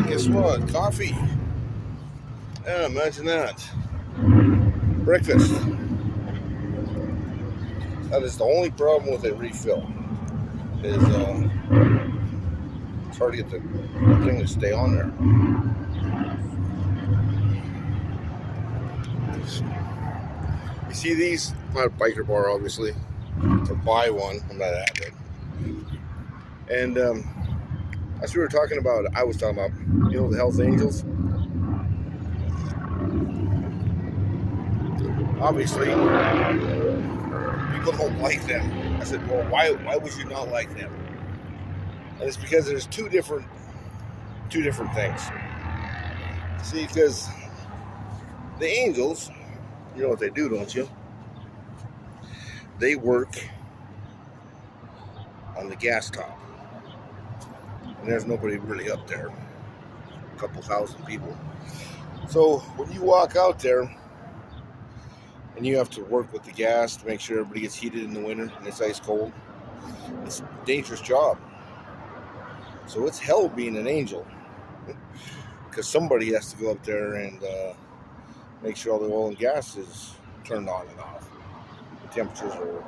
Guess what? Coffee. Yeah, imagine that. Breakfast. That is the only problem with a refill. Is it's hard to get the thing to stay on there. You see these? Not a biker bar, obviously. To buy one, I'm not at it. And as we were talking about, I was talking about, the Hells Angels. Obviously, people don't like them. I said, well, why would you not like them? And it's because there's two different things. See, because the Angels, you know what they do, don't you? They work on the gas top. And there's nobody really up there. A couple thousand people. So when you walk out there and you have to work with the gas to make sure everybody gets heated in the winter and it's ice cold, it's a dangerous job. So it's hell being an angel. Because somebody has to go up there and make sure all the oil and gas is turned on and off. The temperatures are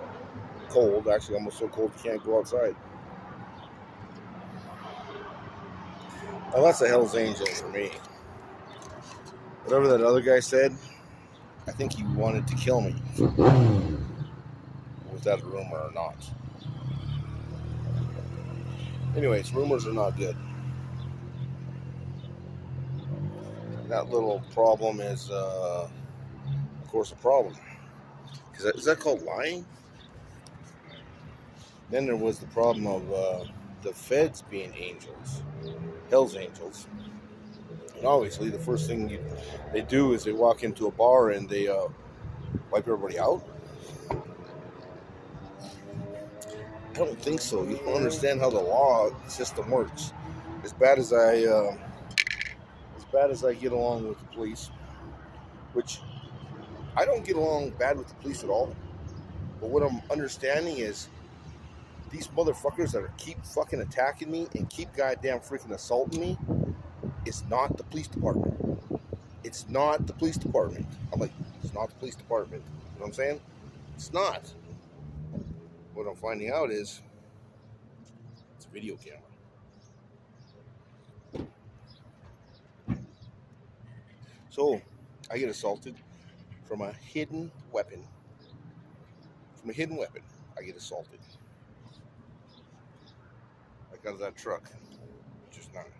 cold, actually almost so cold you can't go outside. Now that's a Hell's Angel for me. Whatever that other guy said, I think he wanted to kill me. Was that a rumor or not? Anyways, rumors are not good. That little problem is, of course, a problem. Is that called lying? Then there was the problem of the feds being angels, Hell's Angels. And obviously, the first thing they do is they walk into a bar and they wipe everybody out. I don't think so. You don't understand how the law system works. As bad as I get along with the police, which I don't get along bad with the police at all. But what I'm understanding is these motherfuckers that keep fucking attacking me and keep goddamn freaking assaulting me, it's not the police department. It's not the police department. I'm like, it's not the police department. You know what I'm saying? It's not. What I'm finding out is it's a video camera. So I get assaulted from a hidden weapon. From a hidden weapon, I get assaulted. I got out of that truck just now. Did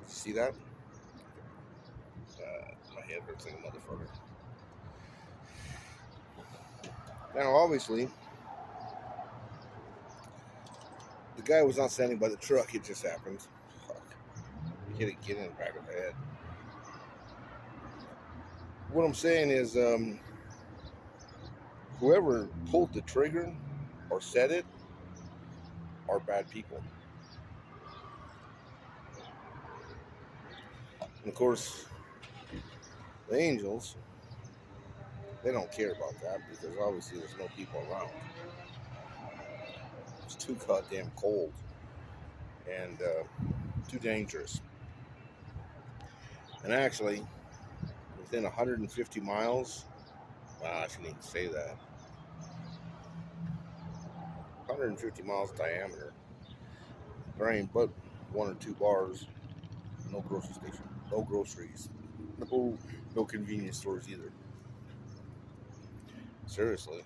you see that? My head hurts like a motherfucker. Now, obviously, the guy was not standing by the truck. It just happened. Fuck. Hit it, get in the back of the head. What I'm saying is, whoever pulled the trigger or said it are bad people. And of course, the Angels, they don't care about that because obviously there's no people around. It's too goddamn cold and too dangerous. And actually, within 150 miles, well, I shouldn't even say that. 150 miles diameter. There ain't but one or two bars. No grocery station. No groceries. No convenience stores either. Seriously.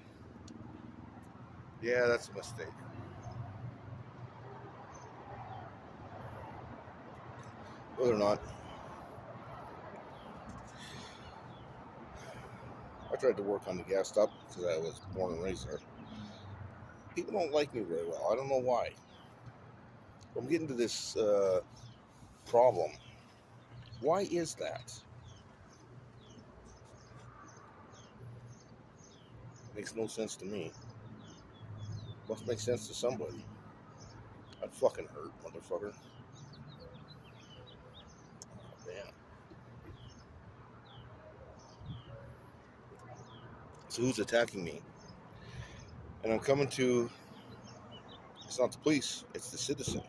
Yeah, that's a mistake. Whether or not, I tried to work on the gas stop because I was born and raised there. People don't like me very well. I don't know why. I'm getting to this problem. Why is that? Makes no sense to me. Must make sense to somebody. I'd fucking hurt, motherfucker. Oh, man. So who's attacking me? And I'm coming to, it's not the police, it's the citizen.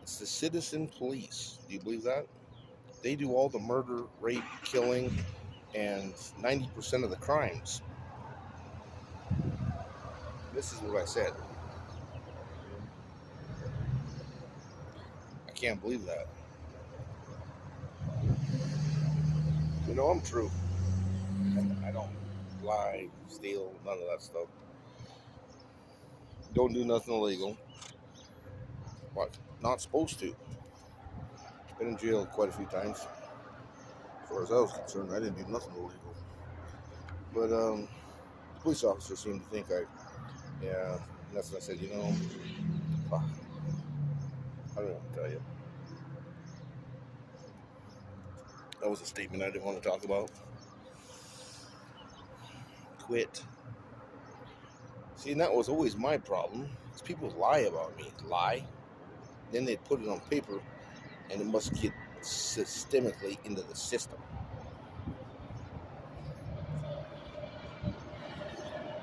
It's the citizen police. Do you believe that? They do all the murder, rape, killing, and 90% of the crimes. This is what I said. I can't believe that. You know, I'm true. I don't lie, steal, none of that stuff. Don't do nothing illegal. But not supposed to. Been in jail quite a few times. As far as I was concerned, I didn't do nothing illegal. But the police officer seemed to think yeah, and that's what I said, you know, fuck, I don't know what to tell you. That was a statement I didn't want to talk about. Quit. See, and that was always my problem. Is people lie about me. Lie. Then they'd put it on paper, and it must get systemically into the system.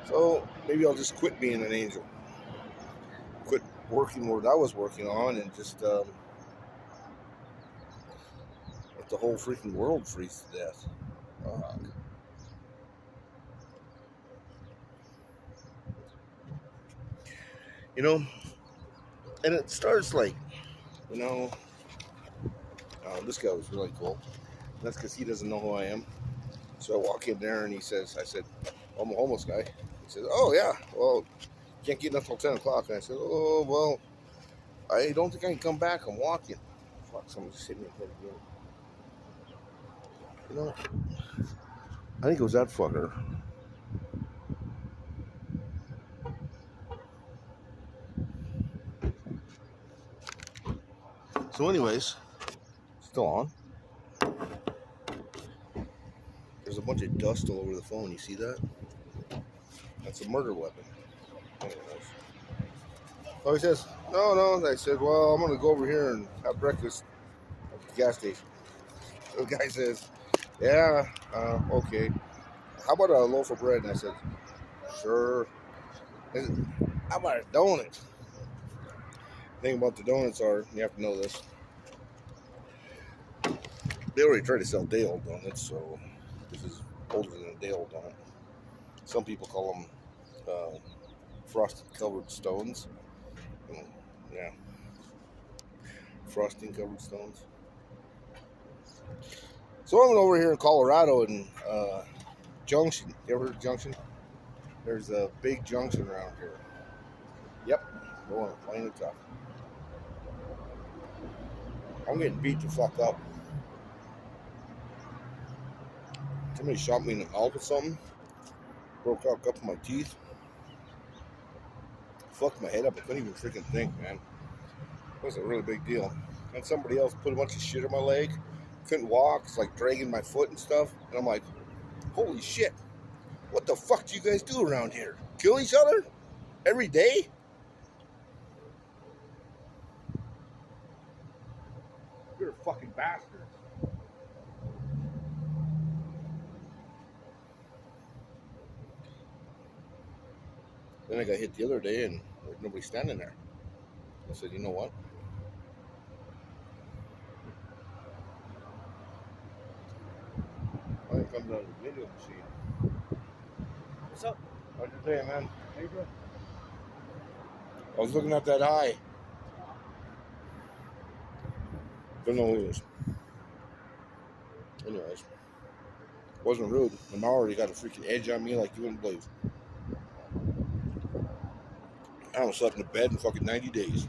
So maybe I'll just quit being an angel. Quit working what I was working on and just let the whole freaking world freeze to death. You know, and it starts like, you know, this guy was really cool. That's because he doesn't know who I am. So I walk in there and he says, I said, I'm a homeless guy. He says, oh yeah, well, can't get enough till 10 o'clock. And I said, oh, well, I don't think I can come back. I'm walking. Fuck, someone just hit me in the head again. You know, I think it was that fucker. So anyways, still on. There's a bunch of dust all over the phone. You see that? That's a murder weapon. Anyways. So he says, no. I said, well, I'm going to go over here and have breakfast at the gas station. So the guy says, yeah, okay. How about a loaf of bread? And I said, sure. He said, how about a donut? The thing about the donuts are, you have to know this, they already tried to sell day-old donuts, so this is older than a day-old donut. Some people call them frosted covered stones. Yeah. Frosting covered stones. So I'm over here in Colorado in Junction. You ever heard of Junction? There's a big junction around here. Yep. Going plain and tough. I'm getting beat the fuck up. Somebody shot me in the mouth or something. Broke out a couple of my teeth. Fucked my head up. I couldn't even freaking think, man. It was a really big deal. And somebody else put a bunch of shit on my leg. Couldn't walk. It's like dragging my foot and stuff. And I'm like, holy shit. What the fuck do you guys do around here? Kill each other? Every day? You're a fucking bastard. Then I got hit the other day and there's nobody standing there. I said, you know what? I think I'm down to the video machine. What's up? How's your day, man? How you doing? I was looking at that eye. Don't know who it is. Anyways. Wasn't rude. And I already got a freaking edge on me like you wouldn't believe. I haven't slept in a bed in fucking 90 days.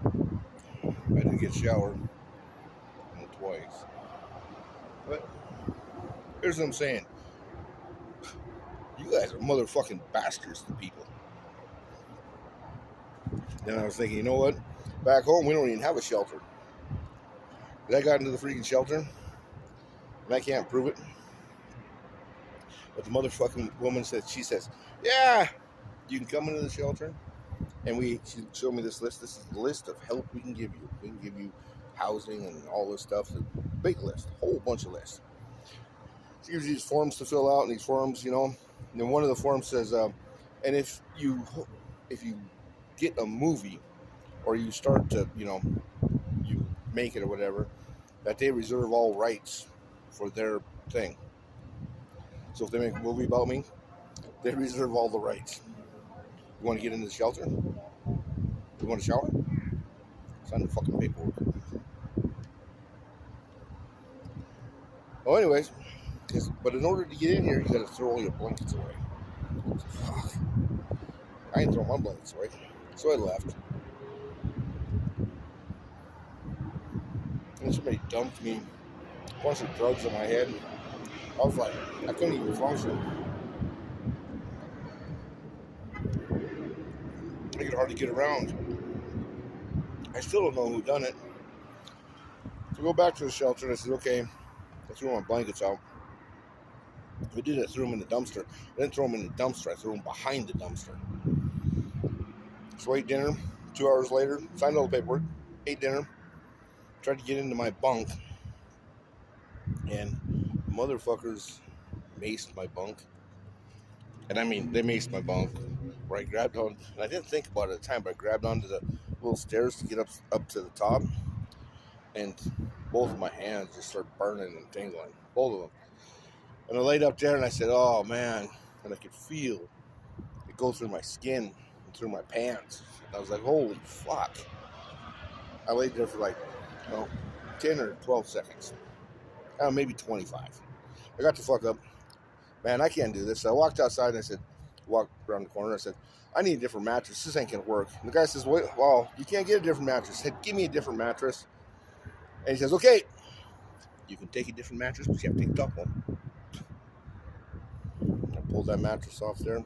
I did get showered twice. But here's what I'm saying. You guys are motherfucking bastards to people. Then I was thinking, you know what? Back home, we don't even have a shelter. But I got into the freaking shelter, and I can't prove it. But the motherfucking woman said, she says, yeah, you can come into the shelter. And she showed me this list. This is the list of help we can give you. We can give you housing and all this stuff. A big list, a whole bunch of lists. She gives you these forms to fill out, and these forms, you know. And then one of the forms says, and if you get a movie or you start to, you make it or whatever, that they reserve all rights for their thing. So if they make a movie about me, they reserve all the rights. You want to get into the shelter? You want to shower? Sign the fucking paperwork. Well, anyways, but in order to get in here, you got to throw all your blankets away. Fuck. I ain't throwing my blankets away. So I left. And somebody dumped me a bunch of drugs in my head. I was like, I couldn't even function. I could hardly get around. I still don't know who done it. So I go back to the shelter and I said, okay, I threw my blankets out. I did it, I threw them in the dumpster. I didn't throw them in the dumpster, I threw them behind the dumpster. So I ate dinner. 2 hours later, signed all the paperwork, ate dinner, tried to get into my bunk, and motherfuckers maced my bunk. And I mean, they maced my bunk, where I grabbed on, and I didn't think about it at the time, but I grabbed onto the little stairs to get up to the top, and both of my hands just started burning and tingling, both of them. And I laid up there and I said, oh man, and I could feel it go through my skin and through my pants. I was like, holy fuck. I laid there for like, 10 or 12 seconds. Maybe 25. I got the fuck up. Man, I can't do this. So I walked outside and I said, walked around the corner. I said, I need a different mattress. This ain't going to work. And the guy says, well, you can't get a different mattress. I said, give me a different mattress. And he says, okay, you can take a different mattress, but you have to take the top one. I pulled that mattress off there.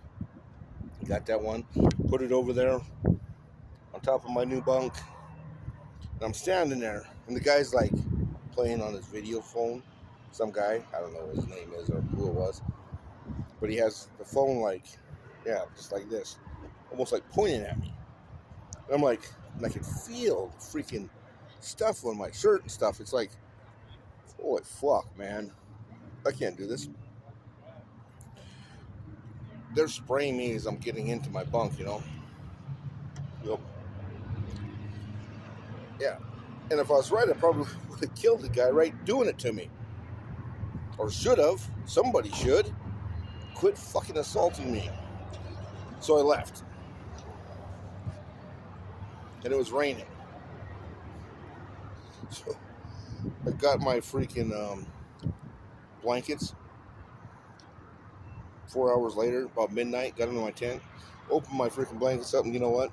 Got that one. Put it over there on top of my new bunk. And I'm standing there. And the guy's like playing on his video phone. Some guy. I don't know what his name is or who it was. But he has the phone like, just like this. Almost like pointing at me. And I'm like, and I could feel the freaking stuff on my shirt and stuff. It's like, holy fuck, man. I can't do this. They're spraying me as I'm getting into my bunk, Yep. Yeah. And if I was right, I probably would have killed the guy right doing it to me. Or should have. Somebody should. Quit fucking assaulting me. So I left. And it was raining. So I got my freaking blankets. 4 hours later, about midnight, got into my tent, opened my freaking blankets up, and you know what?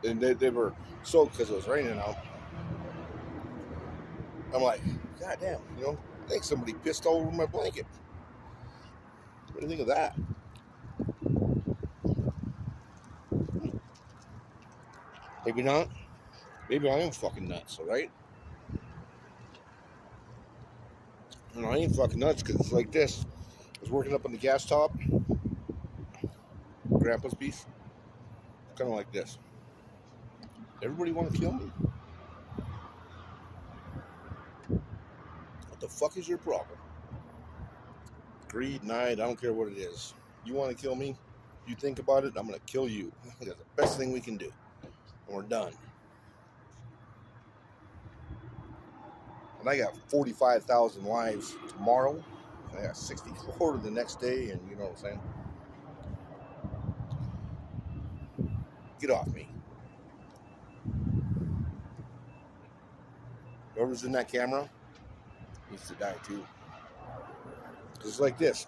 And they were soaked because it was raining out. I'm like, God damn, I think somebody pissed all over my blanket. What do you think of that? Maybe not. Maybe I am fucking nuts, alright? No, I ain't fucking nuts because it's like this. I was working up on the gas top. Grandpa's piece. Kind of like this. Everybody want to kill me? What the fuck is your problem? Greed, night, I don't care what it is. You want to kill me? You think about it, I'm going to kill you. That's the best thing we can do. And we're done. And I got 45,000 lives tomorrow. I got 64 the next day, and you know what I'm saying? Get off me. Whoever's in that camera needs to die too. It's like this.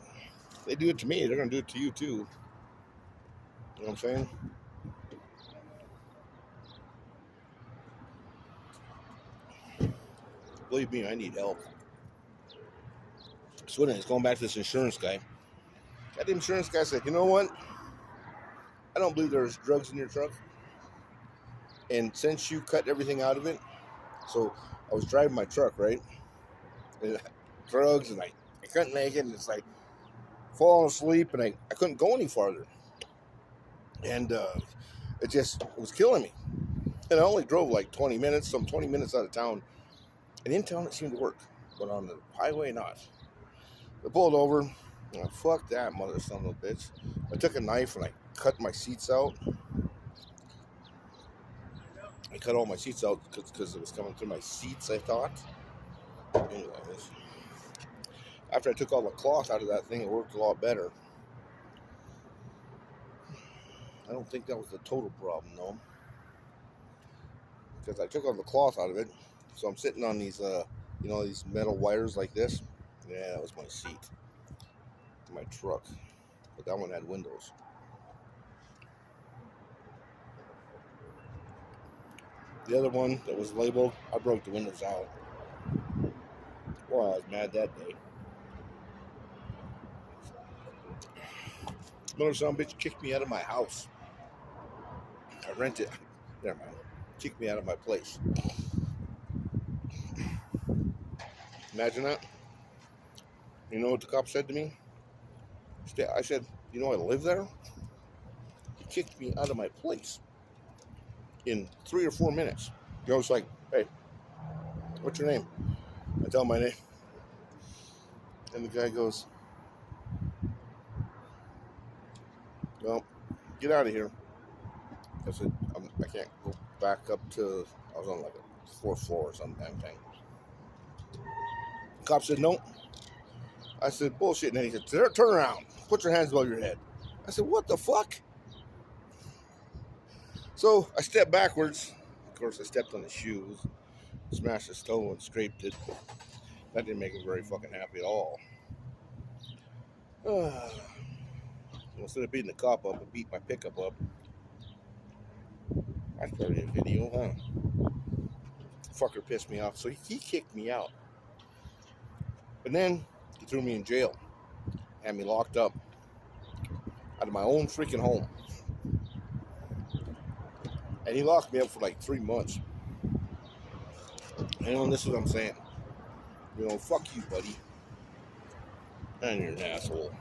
If they do it to me, they're going to do it to you too. You know what I'm saying? Believe me, I need help. So anyways, going back to this insurance guy. That insurance guy said, you know what? I don't believe there's drugs in your truck. And since you cut everything out of it, so I was driving my truck, right? And drugs, and I couldn't make it, and it's like falling asleep, and I couldn't go any farther. And it was killing me. And I only drove like 20 minutes, so I'm 20 minutes out of town. And in town, it seemed to work. But on the highway, not. I pulled over. And fuck that mother son of a bitch. I took a knife and I cut my seats out. I cut all my seats out because it was coming through my seats, I thought. Anyways, after I took all the cloth out of that thing, it worked a lot better. I don't think that was the total problem, though. Because I took all the cloth out of it. So I'm sitting on these, these metal wires like this. Yeah, that was my seat. My truck. But that one had windows. The other one that was labeled, I broke the windows out. Well, I was mad that day. Another son of a bitch kicked me out of my house. I rented. Never mind. Kicked me out of my place. Imagine that. You know what the cop said to me? I said, you know I live there? He kicked me out of my place in 3 or 4 minutes. I was like, hey, what's your name? I tell him my name. And the guy goes, well, get out of here. I said, I can't go back up to, I was on like a 4th floor or some damn thing. The cop said, no. I said, bullshit. And then he said, turn around. Put your hands above your head. I said, what the fuck? So I stepped backwards. Of course, I stepped on his shoes, smashed his toe and scraped it. That didn't make him very fucking happy at all. Instead of beating the cop up, I beat my pickup up. That's probably a video, huh? Fucker pissed me off, so he kicked me out. But then he threw me in jail, had me locked up out of my own freaking home. And he locked me up for like 3 months. And this is what I'm saying. Fuck you, buddy. And you're an asshole.